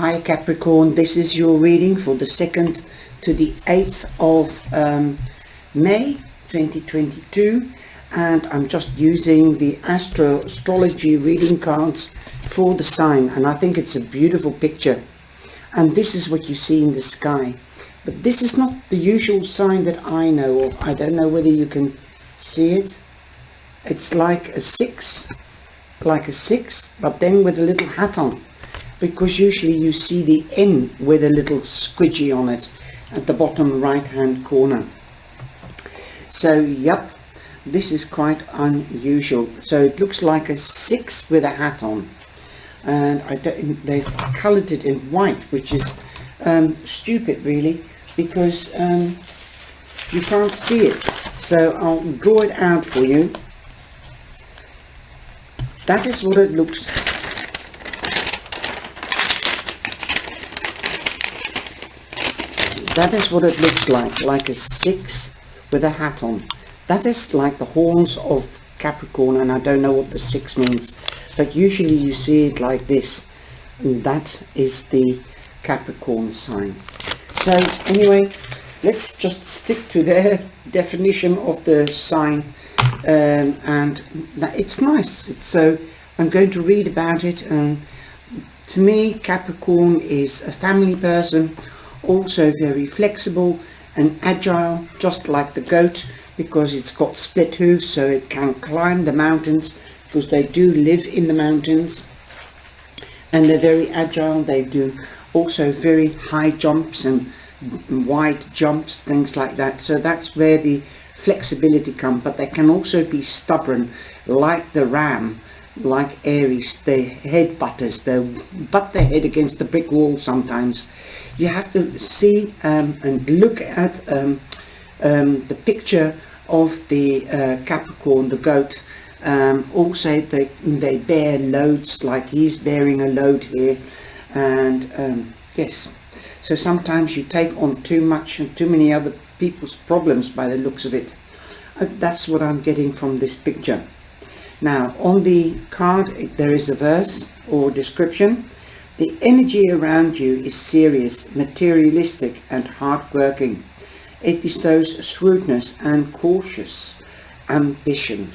Hi Capricorn, this is your reading for the 2nd to the 8th of May 2022, and I'm just using the astrology reading cards for the sign, and I think it's a beautiful picture. And this is what you see in the sky, but this is not the usual sign that I know of. I don't know whether you can see it. It's like a six, but then with a little hat on, because usually you see the N with a little squidgy on it at the bottom right hand corner. So yep, this is quite unusual. So it looks like a 6 with a hat on, and they've colored it in white, which is stupid really, because you can't see it. So I'll draw it out for you. That is what it looks like. That is what it looks like a 6 with a hat on. That is like the horns of Capricorn, and I don't know what the 6 means, but usually you see it like this, and that is the Capricorn sign. So anyway, let's just stick to their definition of the sign, and it's nice. So I'm going to read about it, and to me Capricorn is a family person, also very flexible and agile, just like the goat, because it's got split hooves, so it can climb the mountains, because they do live in the mountains, and they're very agile. They do also very high jumps and wide jumps, things like that. So that's where the flexibility comes. But they can also be stubborn, like the ram, like Aries. They head butters, they butt their head against the brick wall sometimes. You have to see and look at the picture of the Capricorn, the goat. Also they bear loads, like he's bearing a load here, and yes, so sometimes you take on too much and too many other people's problems by the looks of it. That's what I'm getting from this picture. Now on the card there is a verse or description. The energy around you is serious, materialistic and hard-working. It bestows shrewdness and cautious ambition.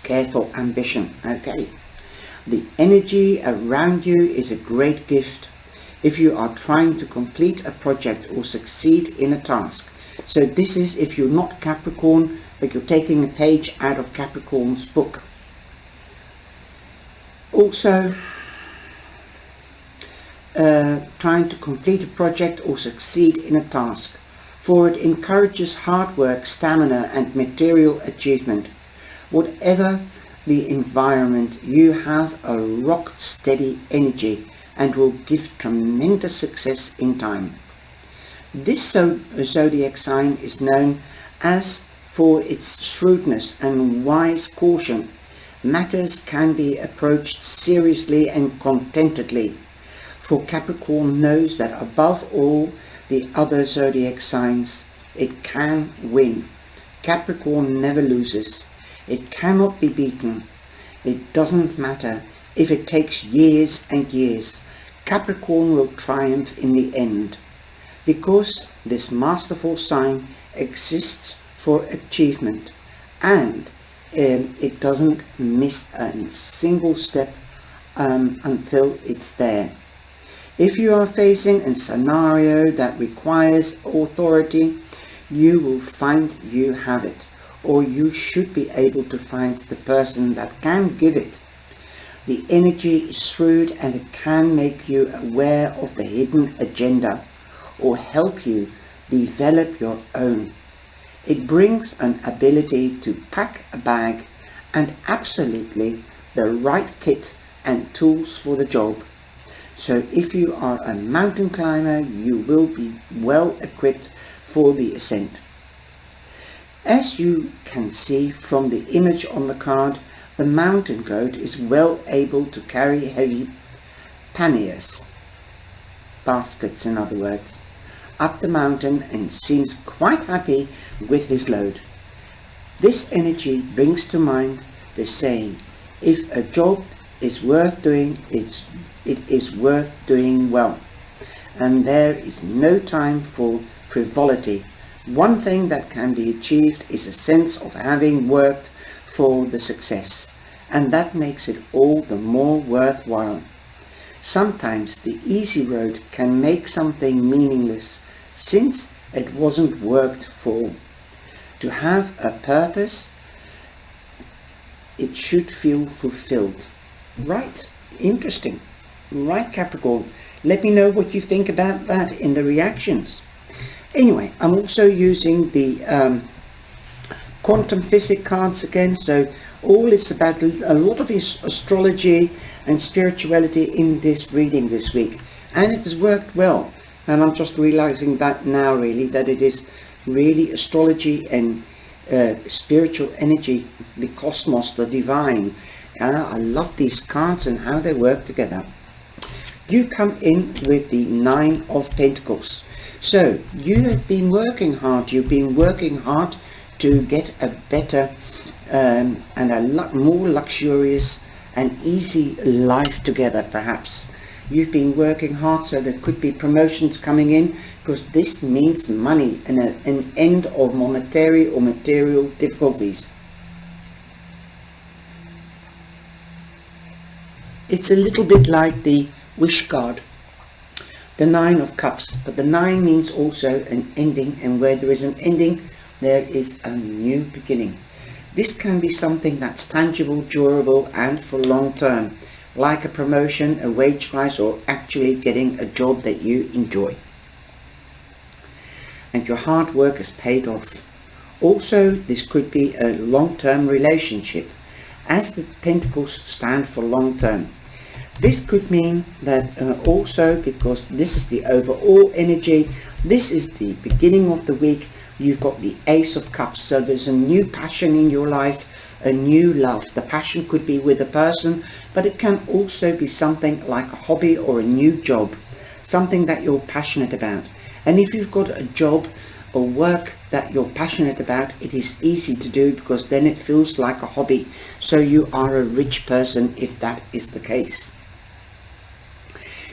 Careful ambition, okay. The energy around you is a great gift if you are trying to complete a project or succeed in a task. So this is if you're not Capricorn, but you're taking a page out of Capricorn's book. Also, trying to complete a project or succeed in a task, for it encourages hard work, stamina and material achievement. Whatever the environment, you have a rock steady energy and will give tremendous success in time. This zodiac sign is known as for its shrewdness and wise caution. Matters can be approached seriously and contentedly, for Capricorn knows that above all the other zodiac signs, it can win. Capricorn never loses. It cannot be beaten. It doesn't matter if it takes years and years. Capricorn will triumph in the end, because this masterful sign exists for achievement, and it doesn't miss a single step until it's there. If you are facing a scenario that requires authority, you will find you have it, or you should be able to find the person that can give it. The energy is shrewd, and it can make you aware of the hidden agenda or help you develop your own. It brings an ability to pack a bag and absolutely the right kit and tools for the job. So if you are a mountain climber, you will be well equipped for the ascent. As you can see from the image on the card, the mountain goat is well able to carry heavy panniers, baskets in other words, up the mountain, and seems quite happy with his load. This energy brings to mind the saying, if a job is worth doing, it is worth doing well. And there is no time for frivolity. One thing that can be achieved is a sense of having worked for the success, and that makes it all the more worthwhile. Sometimes the easy road can make something meaningless, since it wasn't worked for. To have a purpose, it should feel fulfilled. Right, interesting. Right, Capricorn. Let me know what you think about that in the reactions. Anyway, I'm also using the quantum physics cards again. So all it's about, a lot of astrology and spirituality in this reading this week. And it has worked well. And I'm just realizing that now, really, that it is really astrology and spiritual energy, the cosmos, the divine. I love these cards and how they work together. You come in with the Nine of Pentacles. So you have been working hard. You've been working hard to get a better and a lot more luxurious and easy life together, perhaps. You've been working hard, so there could be promotions coming in, because this means money and an end of monetary or material difficulties. It's a little bit like the wish card, the Nine of Cups, but the nine means also an ending, and where there is an ending, there is a new beginning. This can be something that's tangible, durable, and for long term, like a promotion, a wage rise, or actually getting a job that you enjoy. And your hard work is paid off. Also, this could be a long-term relationship, as the Pentacles stand for long term. This could mean that also, because this is the overall energy, this is the beginning of the week, you've got the Ace of Cups, so there's a new passion in your life, a new love. The passion could be with a person, but it can also be something like a hobby or a new job, something that you're passionate about. And if you've got a job or work that you're passionate about, it is easy to do, because then it feels like a hobby. So you are a rich person if that is the case.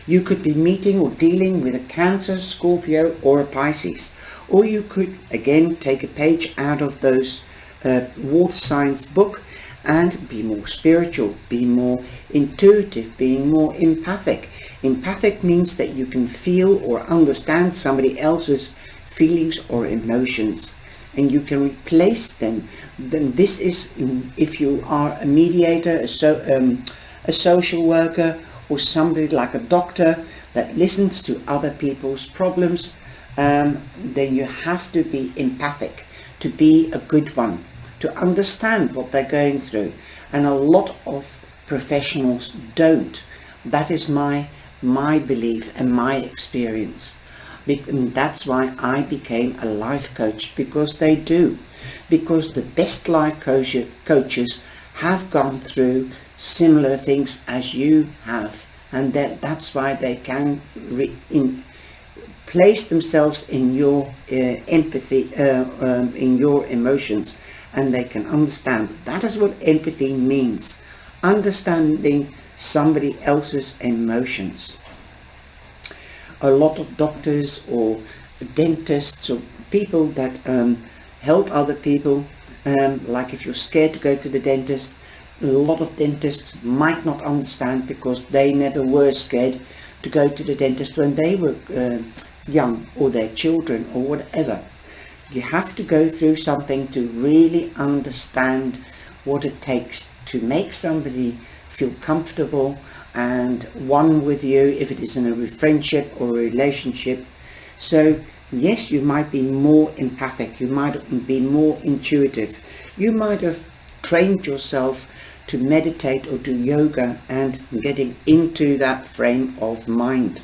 You could be meeting or dealing with a Cancer, Scorpio, or a Pisces. Or you could again take a page out of those water signs book and be more spiritual, be more intuitive, being more empathic. Empathic means that you can feel or understand somebody else's feelings or emotions, and you can replace them. Then this is, if you are a mediator, a social worker, or somebody like a doctor that listens to other people's problems, then you have to be empathic to be a good one, to understand what they're going through. And a lot of professionals don't. That is my belief and my experience. And that's why I became a life coach, because they do. Because the best life coaches have gone through similar things as you have, and that's why they can place themselves in your empathy, in your emotions, and they can understand. That is what empathy means, understanding somebody else's emotions. A lot of doctors or dentists or people that help other people, like if you're scared to go to the dentist, a lot of dentists might not understand, because they never were scared to go to the dentist when they were young, or their children, or whatever. You have to go through something to really understand what it takes to make somebody feel comfortable and one with you, if it is in a friendship or a relationship. So yes, you might be more empathic, you might be more intuitive, you might have trained yourself to meditate or do yoga and getting into that frame of mind.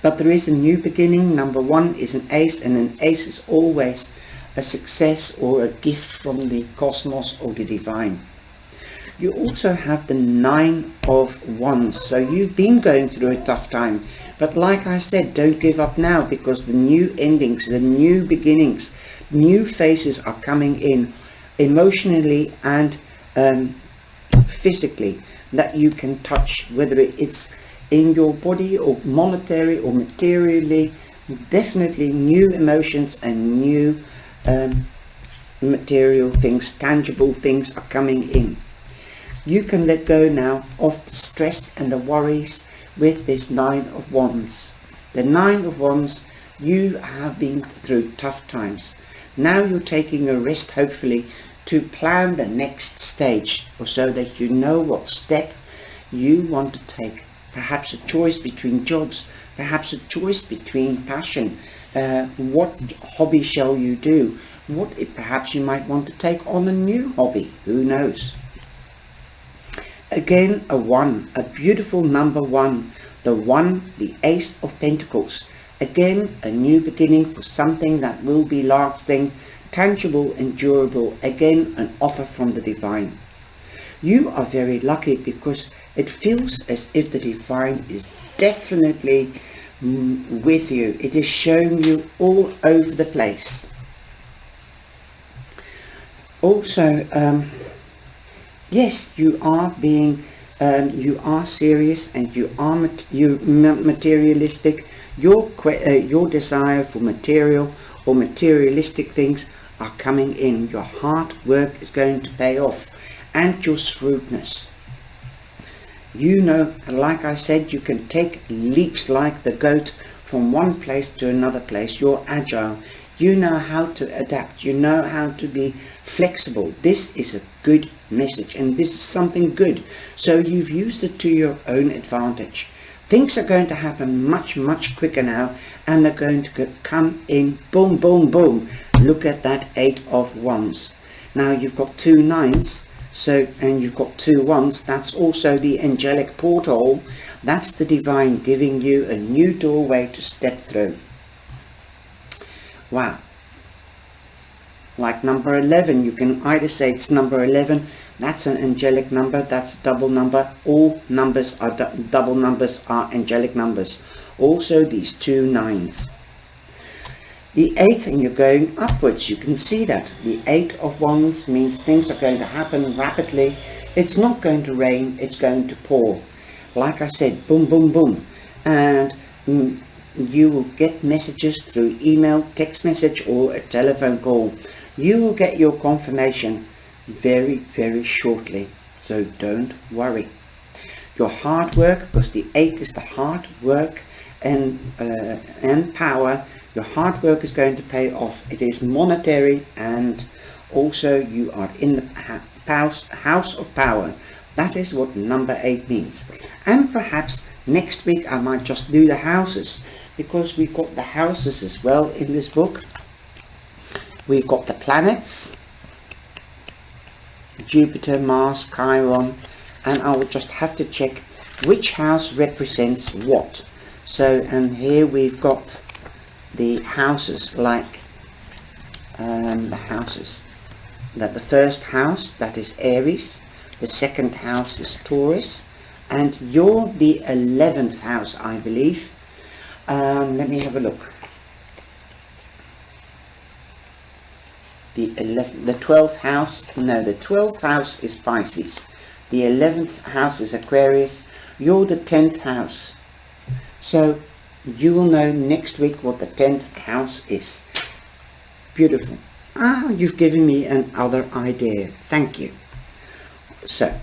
But there is a new beginning. Number one is an ace, and an ace is always a success or a gift from the cosmos or the divine. You also have the Nine of Wands. So you've been going through a tough time, but like I said, don't give up now, because the new endings, the new beginnings, new phases are coming in, emotionally and physically that you can touch, whether it's in your body or monetary or materially. Definitely new emotions and new material things, tangible things are coming in. You can let go now of the stress and the worries with this 9 of Wands. The 9 of Wands, you have been through tough times. Now you're taking a rest, hopefully, to plan the next stage, or so that you know what step you want to take. Perhaps a choice between jobs, perhaps a choice between passion. What hobby shall you do? Perhaps you might want to take on a new hobby. Who knows? Again, a 1, a beautiful number 1. The 1, the Ace of Pentacles. Again, a new beginning for something that will be lasting, tangible and durable. Again, an offer from the divine. You are very lucky because it feels as if the divine is definitely with you. It is showing you all over the place. Also, yes, you are being, you are serious, and you are materialistic. Your desire for material or materialistic things are coming in. Your hard work is going to pay off, and your shrewdness. You know, like I said, you can take leaps like the goat from one place to another place. You're agile. You know how to adapt. You know how to be flexible. This is a good message, and this is something good. So you've used it to your own advantage. Things are going to happen much, much quicker now, and they're going to come in boom, boom, boom. Look at that 8 of Wands. Now you've got 2 9s, and you've got 2 1s. That's also the angelic portal. That's the divine giving you a new doorway to step through. Wow. Like number 11, you can either say it's number 11, that's an angelic number, that's a double number. All numbers are double numbers are angelic numbers. Also these 2 9s. The 8, and you're going upwards, you can see that. The 8 of Wands means things are going to happen rapidly. It's not going to rain, it's going to pour. Like I said, boom, boom, boom. And you will get messages through email, text message, or a telephone call. You will get your confirmation very, very shortly. So don't worry. Your hard work, because the 8 is the hard work and power. Your hard work is going to pay off. It is monetary, and also you are in the house of power. That is what number 8 means. And perhaps next week I might just do the houses, because we've got the houses as well in this book. We've got the planets, Jupiter, Mars, Chiron, and I will just have to check which house represents what. So, and here we've got the houses, like the houses. That the first house, that is Aries, the second house is Taurus, and you're the 11th house, I believe. Let me have a look. The 12th house, no, the 12th house is Pisces. The 11th house is Aquarius. You're the 10th house. So you will know next week what the 10th house is. Beautiful. You've given me another idea. Thank you. So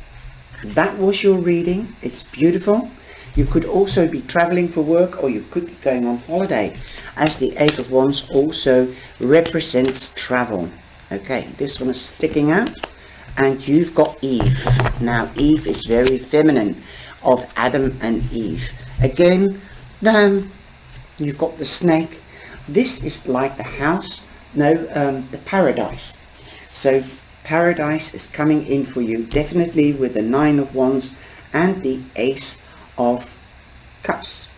that was your reading. It's beautiful. You could also be traveling for work, or you could be going on holiday, as the 8 of Wands also represents travel. Okay, this one is sticking out, and you've got Eve. Now Eve is very feminine, of Adam and Eve. Again, you've got the snake. This is like the house, the paradise. So paradise is coming in for you, definitely, with the 9 of Wands and the Ace of Cups.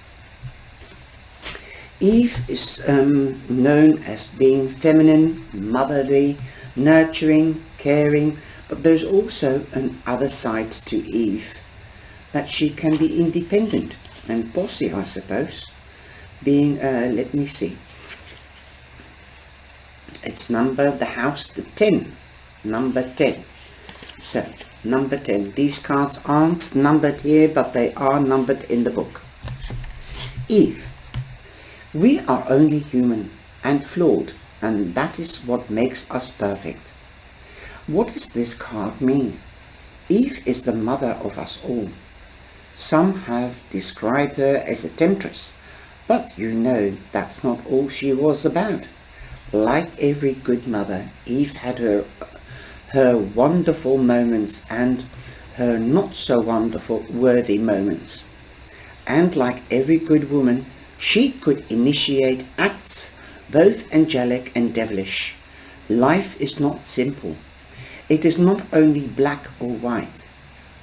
Eve is known as being feminine, motherly, nurturing, caring, but there's also another side to Eve, that she can be independent and bossy, I suppose. Being, let me see, it's the house, the 10, number 10. So Number 10. These cards aren't numbered here, but they are numbered in the book. Eve. We are only human and flawed, and that is what makes us perfect. What does this card mean? Eve is the mother of us all. Some have described her as a temptress, but you know that's not all she was about. Like every good mother, Eve had her wonderful moments and her not so wonderful worthy moments. And like every good woman, she could initiate acts both angelic and devilish. Life is not simple. It is not only black or white.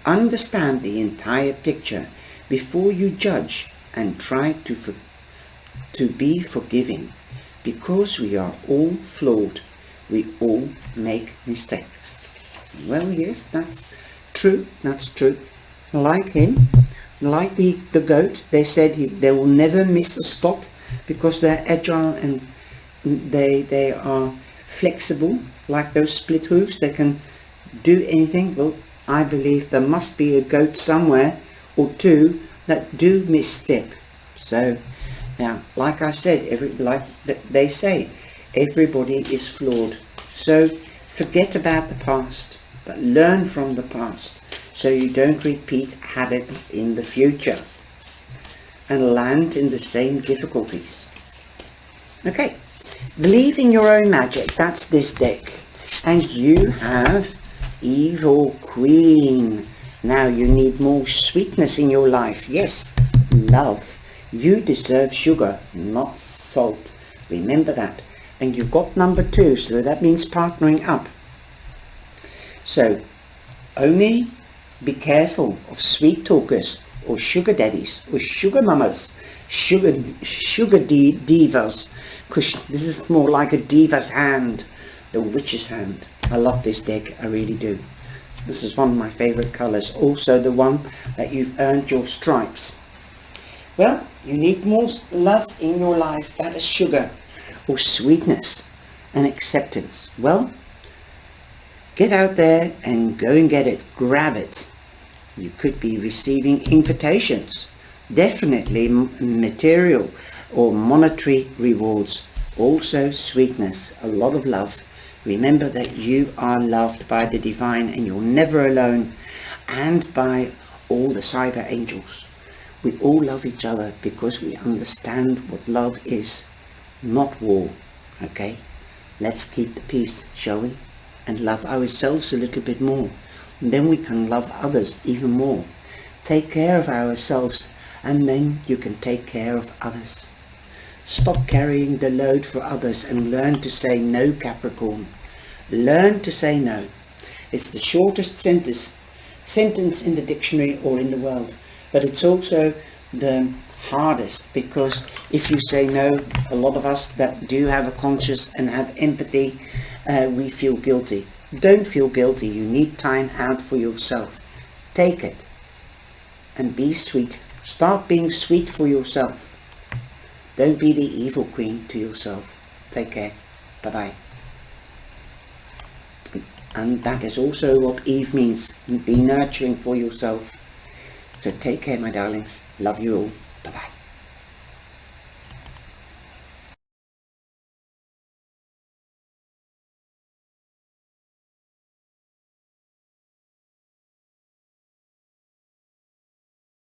Understand the entire picture before you judge, and try to be forgiving, because we are all flawed. We all make mistakes. Well, yes, that's true. That's true. Like him, like the goat, they said they will never miss a spot because they're agile and they are flexible, like those split hooves. They can do anything. Well, I believe there must be a goat somewhere or two that do misstep. So, now, like I said, they say, everybody is flawed. So, forget about the past, but learn from the past so you don't repeat habits in the future and land in the same difficulties. Okay, believe in your own magic. That's this deck. And you have Evil Queen. Now you need more sweetness in your life. Yes, love. You deserve sugar, not salt. Remember that. And you've got number 2, so that means partnering up. So only be careful of sweet talkers or sugar daddies or sugar mamas, sugar divas, because this is more like a diva's hand, the witch's hand. I love this deck, I really do. This is one of my favorite colors, also the one that you've earned your stripes. Well, you need more love in your life. That is sugar or sweetness and acceptance. Well, get out there and go and get it. Grab it. You could be receiving invitations, definitely material or monetary rewards. Also sweetness, a lot of love. Remember that you are loved by the divine and you're never alone, and by all the cyber angels. We all love each other because we understand what love is, not war. Okay, let's keep the peace, shall we? And love ourselves a little bit more. And then we can love others even more. Take care of ourselves, and then you can take care of others. Stop carrying the load for others and learn to say no, Capricorn. Learn to say no. It's the shortest sentence in the dictionary or in the world. But it's also the hardest, because if you say no, a lot of us that do have a conscience and have empathy, we feel guilty. Don't feel guilty. You need time out for yourself. Take it and be sweet. Start being sweet for yourself. Don't be the evil queen to yourself. Take care. Bye-bye. And that is also what Eve means. Be nurturing for yourself. So take care, my darlings. Love you all. Bye-bye.